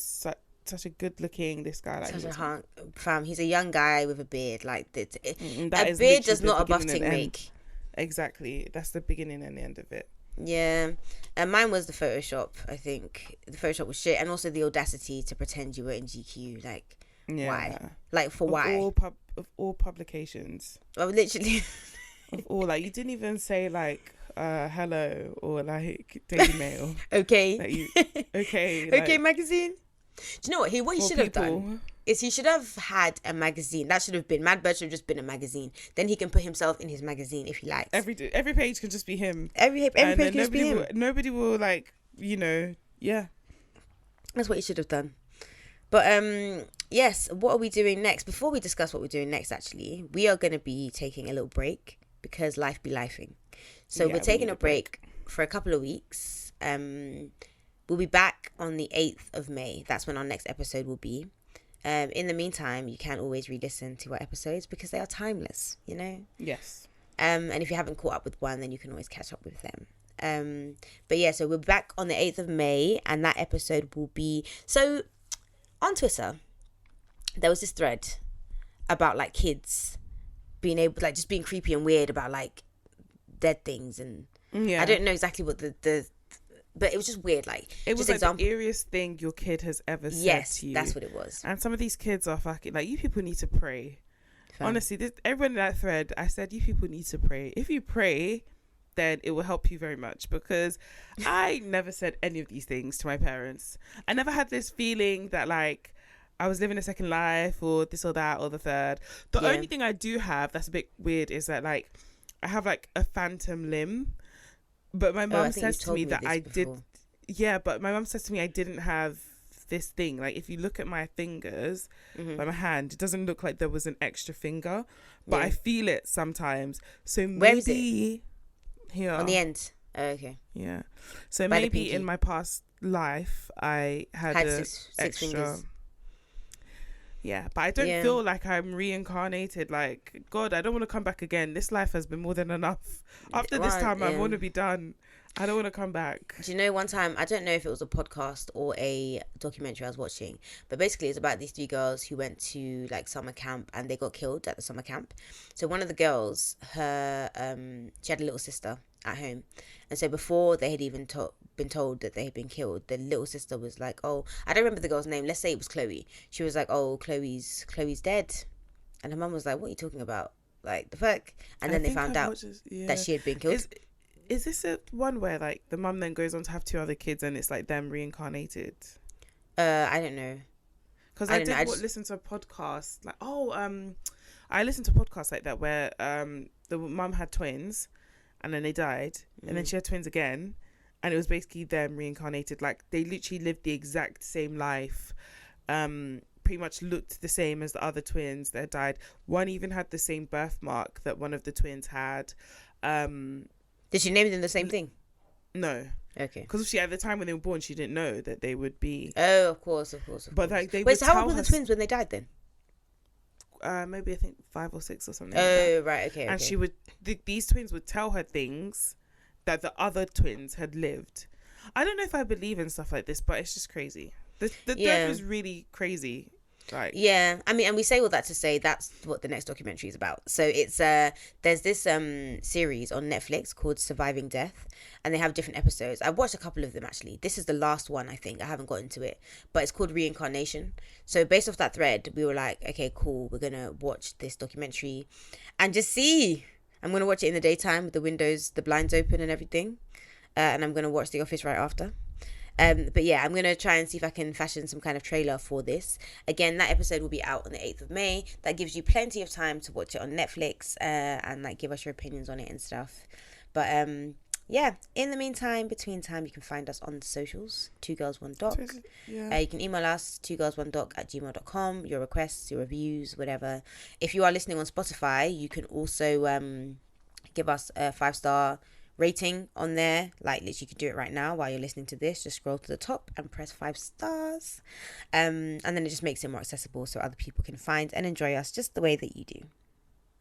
such a good looking, this guy. Like, such a hunk. Fam, he's a young guy with a beard. Like, a beard does not a buff tick make. Exactly. That's the beginning and the end of it. Yeah, and mine was the Photoshop. I think the Photoshop was shit, and also the audacity to pretend you were in GQ. Like, why? Like, for why? Of all publications. Oh, literally. Of all, like, you didn't even say like hello or like Daily Mail. Okay. Like, okay. Okay, magazine. Do you know what he should have done? Is he should have had a magazine. That should have been, Madbird should have just been a magazine. Then he can put himself in his magazine if he likes. Every page can just be him. Every page can just be him. Nobody will, like, yeah. That's what he should have done. But yes, what are we doing next? Before we discuss what we're doing next, actually, we are going to be taking a little break because life be lifing. So we're taking a break for a couple of weeks. We'll be back on the 8th of May. That's when our next episode will be. In the meantime, you can always re-listen to our episodes because they are timeless, Yes. And if you haven't caught up with one, then you can always catch up with them. But yeah, so we're back on the 8th of May, and that episode will be... So, on Twitter, there was this thread about, like, kids being able... Like, just being creepy and weird about, like, dead things. And I don't know exactly what the but it was just weird, like... It was like the eeriest thing your kid has ever said to you. Yes, that's what it was. And some of these kids are fucking... Like, you people need to pray. Honestly, everyone in that thread, I said, you people need to pray. If you pray, then it will help you very much. Because I never said any of these things to my parents. I never had this feeling that, like, I was living a second life or this or that or the third. The only thing I do have that's a bit weird is that, like, I have, like, a phantom limb. But my mum says to me that I did... Yeah, but my mum says to me I didn't have this thing. Like, if you look at my fingers, by my hand, it doesn't look like there was an extra finger, but I feel it sometimes. So maybe where is it? Here on the end. Oh, okay. Yeah. So By maybe in my past life I had six extra fingers. Yeah, but I don't feel like I'm reincarnated. Like, God, I don't want to come back again. This life has been more than enough. After this time, I want to be done. I don't want to come back. Do you know, one time, I don't know if it was a podcast or a documentary I was watching, but basically it's about these 3 girls who went to like summer camp and they got killed at the summer camp. So one of the girls, she had a little sister at home, and so before they had even been told that they had been killed, the little sister was like, oh, I don't remember the girl's name, let's say it was Chloe. She was like, oh, Chloe's dead. And her mum was like, what are you talking about? Like, the fuck? And then they found out that she had been killed. Is this a one where like the mum then goes on to have 2 other kids and it's like them reincarnated? I don't know, because I did listen to a podcast like I listened to podcasts like that where the mum had twins and then they died and then she had twins again, and it was basically them reincarnated. Like, they literally lived the exact same life, pretty much looked the same as the other twins that died. One even had the same birthmark that one of the twins had. Did she name them the same thing? No. Okay. Because at the time when they were born, she didn't know that they would be. Oh, of course. But like they. Wait, so how old were the twins when they died then? Maybe I think 5 or 6 or something. Oh, like right, okay. And she would. These twins would tell her things that the other twins had lived. I don't know if I believe in stuff like this, but it's just crazy. The death is really crazy. Like, yeah, I mean, and we say all that to say that's what the next documentary is about. So it's there's this series on Netflix called Surviving Death, and they have different episodes. I've watched a couple of them actually. This is the last one, I think. I haven't got into it, but it's called Reincarnation. So based off that thread, we were like, okay, cool, we're gonna watch this documentary and just see. I'm gonna watch it in the daytime with the blinds open and everything, and I'm gonna watch The Office right after. But yeah, I'm going to try and see if I can fashion some kind of trailer for this. Again, that episode will be out on the 8th of May. That gives you plenty of time to watch it on Netflix and like give us your opinions on it and stuff. But yeah, in the meantime, between time, you can find us on the socials, 2girls1doc. Yeah. You can email us, 2girls1doc@gmail.com, your requests, your reviews, whatever. If you are listening on Spotify, you can also give us a 5-star rating on there. Like, literally, you can do it right now while you're listening to this. Just scroll to the top and press 5 stars, and then it just makes it more accessible so other people can find and enjoy us just the way that you do.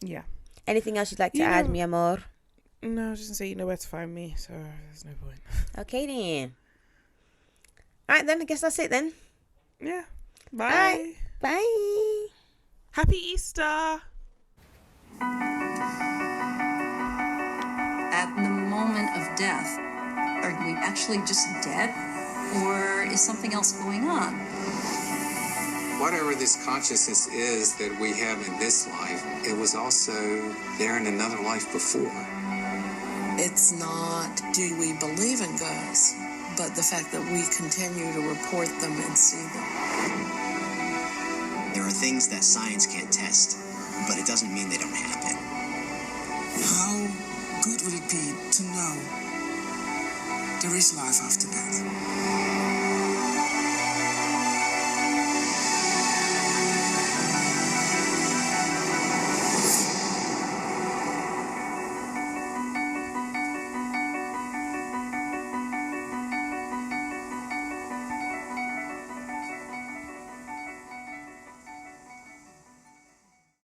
Yeah. Anything else you'd like to add, mi amor? No, I was just gonna say, you know where to find me, so there's no point. Okay then. All right then, I guess that's it then. Yeah. Bye. All right. Bye. Happy Easter. At the moment of death, are we actually just dead, or is something else going on? Whatever this consciousness is that we have in this life, it was also there in another life before. It's not do we believe in ghosts, but the fact that we continue to report them and see them. There are things that science can't test, but it doesn't mean they don't happen. How good would it be to know there is life after death?